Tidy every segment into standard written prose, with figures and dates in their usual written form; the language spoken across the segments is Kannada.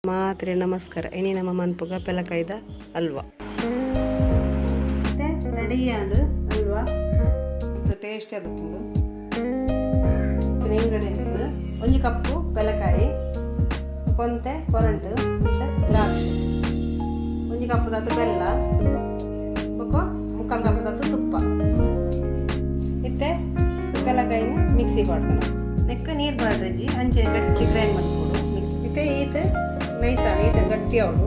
ಮಾತ್ರೆ ನಮಸ್ಕಾರ ಇನಿ ನಮ್ಮ ಮನ್ಪುಗ ಪೆಲಕಾಯ್ದ ಹಲ್ವಾ ಮತ್ತೆ ರೆಡಿ ಆಂಡ್ ಹಲ್ವಾ ಟೇಸ್ಟ್ ಅದಕ್ಕುಂಡು ಇಂಗ್ರೀಡಿಯೆಂಟ್ಸ್ 1 ಕಪ್ಪು ಪೆಲಕಾಯಿ ಕೊಂತೆ ಕೊರಂಟು ಮತ್ತೆ ದ್ರಾಕ್ಷಿ 1 ಕಪ್ಪು ದತ್ತು ಬೆಲ್ಲ ಬೊಕ್ಕ 3/4 ಕಪ್ ದತ್ತು ತುಪ್ಪ ಇತ್ತೆ ಪೆಲಕಾಯಿನ ಮಿಕ್ಸಿ ಮಾಡ್ಕೊಣ ನೆಕ್ಕ ನೀರು ಬಾಡ್ರಜಿ ಅಂಚೆ ಗಟ್ಟಿ ಗ್ರೈಂಡ್ ಮಾಡ್ಕೊಡು ಇತ್ತೆ ಈತ ನೈಸ್ ಆಡು ಈತ ಗಟ್ಟಿ ಅವಡು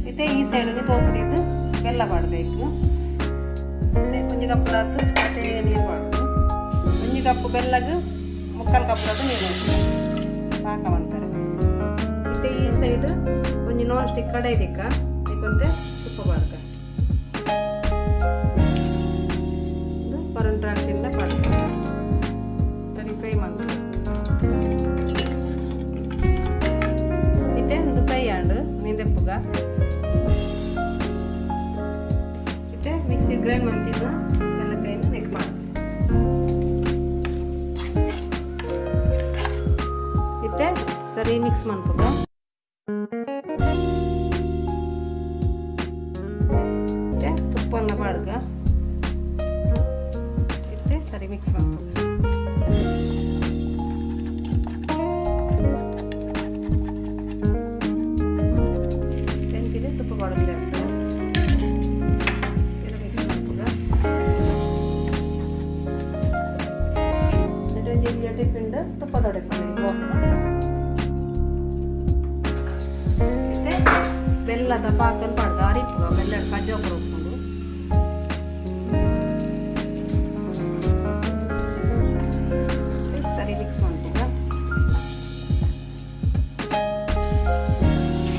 ಇತ್ತೆ ಈ ಸೈಡಿಗೆ ತೋಪದಿದ್ದು ಬೆಲ್ಲ ಮಾಡಬೇಕು ಮತ್ತೆ 1 ಕಪ್ ದತ್ತು ಮತ್ತೆ ನೀರು ಮಾಡೋದು 1 ಕಪ್ ಬೆಲ್ಲಗೆ 3/4 ಕಪ್ ದತ್ತು ನೀರು ಪಾಕ ಮಾಡ್ತಾರೆ ಇತ್ತೆ ಈ ಸೈಡ್ ಒಂಜಿ ನಾನ್ ಸ್ಟಿಕ್ ಕಡಾಯಿ ದಿಕ್ಕ ಇದಕ್ಕೊಂತೆ ತುಪ್ಪ ಬಾಡ್ಕ ಕೊರಂಟ್ ದ್ರಾಕ್ಷಿಯಿಂದ ಬಾಡ್ಕ ತಡಿ ಫ್ರೈ ಮಾಡ್ತಾರೆ ಇತ್ತೆ ಒಂದು ಫ್ರೈ ಆಂಡು ನಿಂದೆಪ್ಪುಗ ಇತ್ತೆ ಮಿಕ್ಸಿ ಗ್ರೈಂಡ್ ಮಾಡ್ತಿದ್ದ ಪೆಲಕಾಯಿನ ನೆಕ್ ಮಾಡಿ ಇತ್ತೆ ಸರಿ ಮಿಕ್ಸ್ ಮಾಡ್ತದ ತುಪ್ಪನ್ನ ಬಾಡ್ಗ ಇತ್ತೆ ಸರಿ ಮಿಕ್ಸ್ ಮಾಡ್ತದ ಎಂತಿದೆ ತುಪ್ಪ ಬಾಡಿದ್ರೆ ಮಿಕ್ಸ್ ಮಾಡ್ತದ ಟಿಫಿಂಡ್ ತುಪ್ಪ ತೊಡಕೊಂಡು ಬೆಲ್ಲದ ಪಾಕಲ್ ಪಾಡ್ಗ ಅರಿಪುಗ ಬೆಲ್ಲ ಕಜ್ಜೋಪುರ ಉಪ್ಪುಂಡು ಸರಿ ಮಿಕ್ಸ್ ಮಾಡ್ತುಗ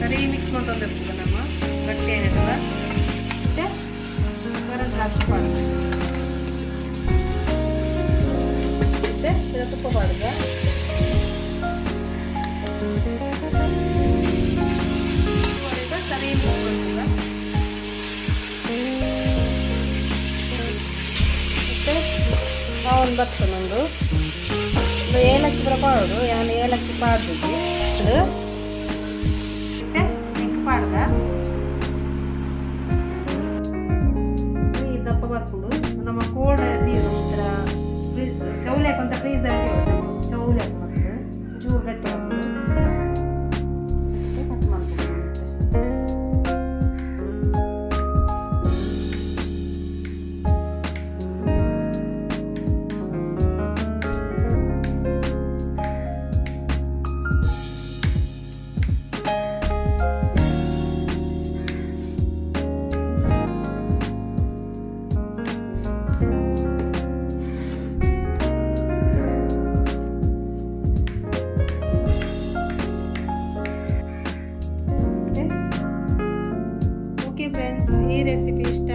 ಸರಿ ಮಿಕ್ಸ್ ಮಾಡ್ತಂದಿರ್ತದ ನಮ್ಮ ಗಟ್ಟಿ ಏನಿರ್ತದ ಮತ್ತೆ ಕೊರಂಟ್ ದ್ರಾಕ್ಷಿ ಪಾಡ್ಗ ಮತ್ತೆ ಇದರ ತುಪ್ಪ ಪಾಡ್ಗ ಸರಿ ಮತ್ತೆ ಒಂದು ಬರ್ತನೊಂದು ಏಲಕ್ಕಿ ಪುರ ಪಾಡೋದು ಯಾನು ಏಲಕ್ಕಿ ಪಾಡ್ದಿದ್ವಿ ಅದು ಮತ್ತೆ ನೆಕ್ ಪಾಡ್ದ ಈ ದಪ್ಪ ಬರ್ಕೊಂಡು ನಮ್ಮ ಕೋಲ್ಡ್ ಒಂಥರ ಚೌಲಿ ಹಾಕೊಂತ ಫ್ರೀಸರ್ಗೆ ಚೌಲಿ ಹಾಕಿ ಮಸ್ತ್ ಚೂರು ಗಟ್ಟಿ ಹಾಕೊಂಡು ಕಟ್ ಮಾಡ್ಕೊಂಡು ಫ್ರೆಂಡ್ಸ್ ಈ ರೆಸಿಪಿ ಇಷ್ಟ